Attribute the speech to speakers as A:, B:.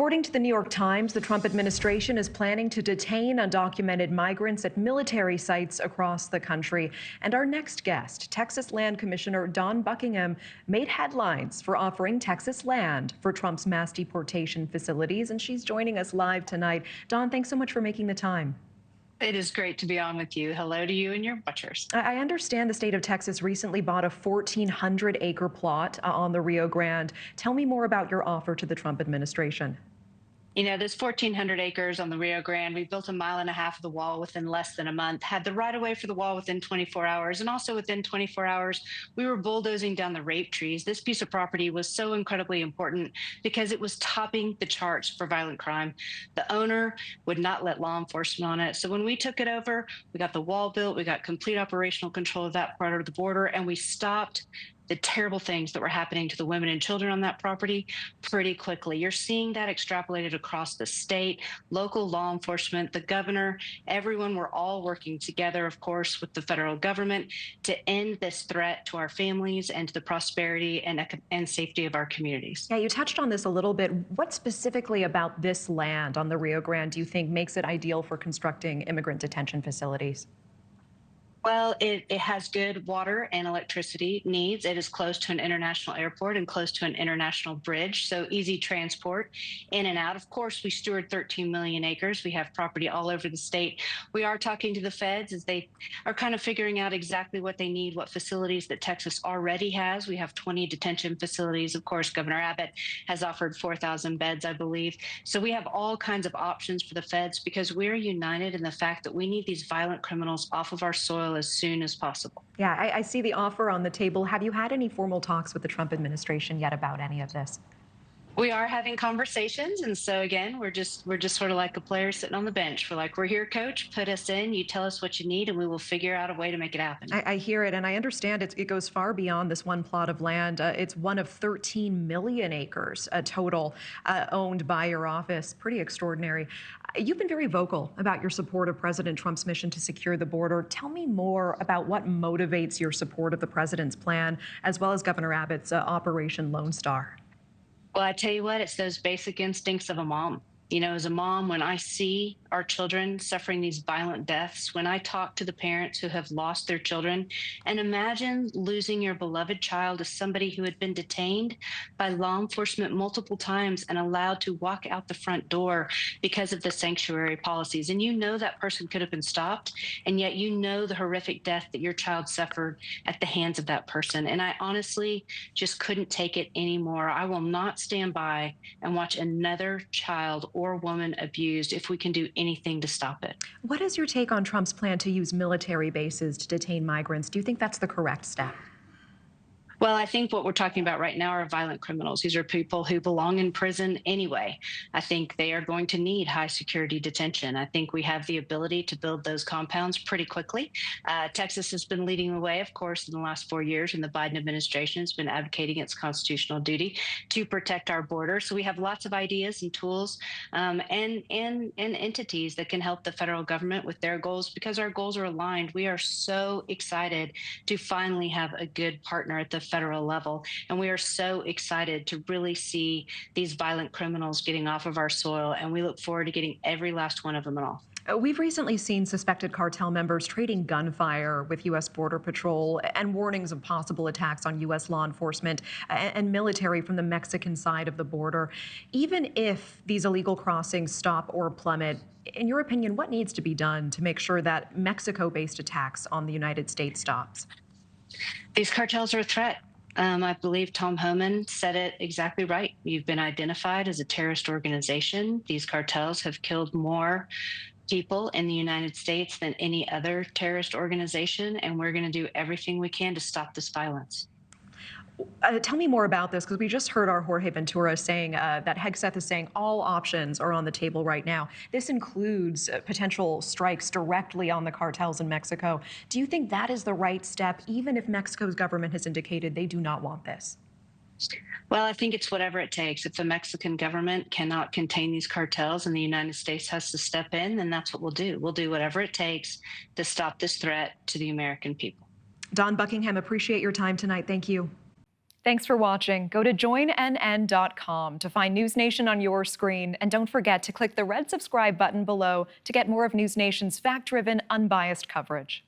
A: According to the New York Times, the Trump administration is planning to detain undocumented migrants at military sites across the country. And our next guest, Texas Land Commissioner Dawn Buckingham, made headlines for offering Texas land for Trump's mass deportation facilities. And she's joining us live tonight. Dawn, thanks so much for making the time.
B: It is great to be on with you. Hello to you and your watchers.
A: I understand the state of Texas recently bought a 1,400-acre plot on the Rio Grande. Tell me more about your offer to the Trump administration.
B: You know, this 1,400 acres on the Rio Grande, we built 1.5 miles of the wall within less than a month, had the right of way for the wall within 24 hours. And also within 24 hours, we were bulldozing down the rape trees. This piece of property was so incredibly important because it was topping the charts for violent crime. The owner would not let law enforcement on it. So when we took it over, we got the wall built, we got complete operational control of that part of the border, and we stopped the terrible things that were happening to the women and children on that property pretty quickly. You're seeing that extrapolated across the state, local law enforcement, the governor, everyone. We're all working together, of course, with the federal government to end this threat to our families and to the prosperity and safety of our communities.
A: Yeah, you touched on this a little bit. What specifically about this land on the Rio Grande do you think makes it ideal for constructing immigrant detention facilities?
B: Well, it has good water and electricity needs. It is close to an international airport and close to an international bridge, so easy transport in and out. Of course, we steward 13 million acres. We have property all over the state. We are talking to the feds as they are kind of figuring out exactly what they need, what facilities that Texas already has. We have 20 detention facilities. Of course, Governor Abbott has offered 4,000 beds, I believe. So we have all kinds of options for the feds because we're united in the fact that we need these violent criminals off of our soil as soon as possible.
A: Yeah, I see the offer on the table. Have you had any formal talks with the Trump administration yet about any of this?
B: We are having conversations, and so again, we're just sort of like a player sitting on the bench. We're like, we're here, coach. Put us in. You tell us what you need, and we will figure out a way to make it happen.
A: I hear it, and I understand it goes far beyond this one plot of land. It's one of 13 million acres total owned by your office. Pretty extraordinary. You've been very vocal about your support of President Trump's mission to secure the border. Tell me more about what motivates your support of the president's plan, as well as Governor Abbott's Operation Lone Star.
B: Well, I tell you what, it's those basic instincts of a mom. You know, as a mom, when I see our children suffering these violent deaths, when I talk to the parents who have lost their children, and imagine losing your beloved child as somebody who had been detained by law enforcement multiple times and allowed to walk out the front door because of the sanctuary policies. And you know that person could have been stopped, and yet you know the horrific death that your child suffered at the hands of that person. And I honestly just couldn't take it anymore. I will not stand by and watch another child or woman abused if we can do anything to stop it.
A: What is your take on Trump's plan to use military bases to detain migrants? Do you think that's the correct step?
B: Well, I think what we're talking about right now are violent criminals. These are people who belong in prison anyway. I think they are going to need high security detention. I think we have the ability to build those compounds pretty quickly. Texas has been leading the way, of course, in the last 4 years, and the Biden administration has been advocating its constitutional duty to protect our border. So we have lots of ideas and tools and entities that can help the federal government with their goals because our goals are aligned. We are so excited to finally have a good partner at the federal level. And we are so excited to really see these violent criminals getting off of our soil. And we look forward to getting every last one of them off.
A: We've recently seen suspected cartel members trading gunfire with U.S. Border Patrol and warnings of possible attacks on U.S. law enforcement and military from the Mexican side of the border. Even if these illegal crossings stop or plummet, in your opinion, what needs to be done to make sure that Mexico-based attacks on the United States stops?
B: These cartels are a threat. I believe Tom Homan said it exactly right. You've been identified as a terrorist organization. These cartels have killed more people in the United States than any other terrorist organization, and we're going to do everything we can to stop this violence.
A: Tell me more about this, because we just heard our Jorge Ventura saying that Hegseth is saying all options are on the table right now. This includes potential strikes directly on the cartels in Mexico. Do you think that is the right step, even if Mexico's government has indicated they do not want this?
B: Well, I think it's whatever it takes. If the Mexican government cannot contain these cartels and the United States has to step in, then that's what we'll do. We'll do whatever it takes to stop this threat to the American people.
A: Dawn Buckingham, appreciate your time tonight. Thank you. Thanks for watching. Go to joinnn.com to find News Nation on your screen. And don't forget to click the red subscribe button below to get more of News Nation's fact-driven, unbiased coverage.